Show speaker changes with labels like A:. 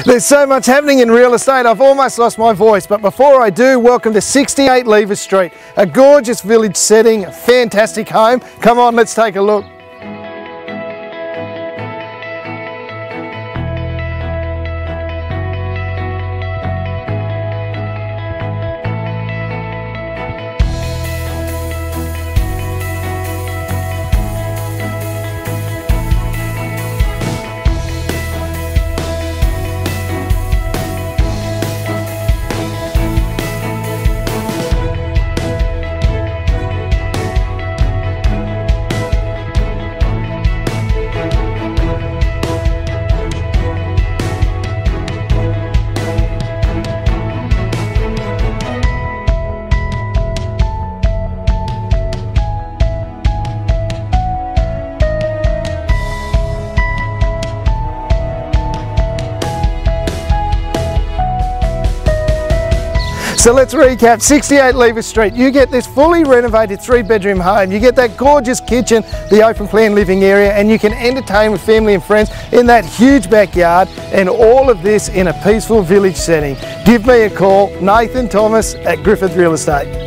A: There's so much happening in real estate, I've almost lost my voice, but before I do, welcome to 68 Lever Street, a gorgeous village setting, a fantastic home. Come on, let's take a look. So let's recap 68 Lever Street. You get this fully renovated 3-bedroom home. You get that gorgeous kitchen, the open plan living area, and you can entertain with family and friends in that huge backyard, and all of this in a peaceful village setting. Give me a call, Nathan Thomas at Griffith Real Estate.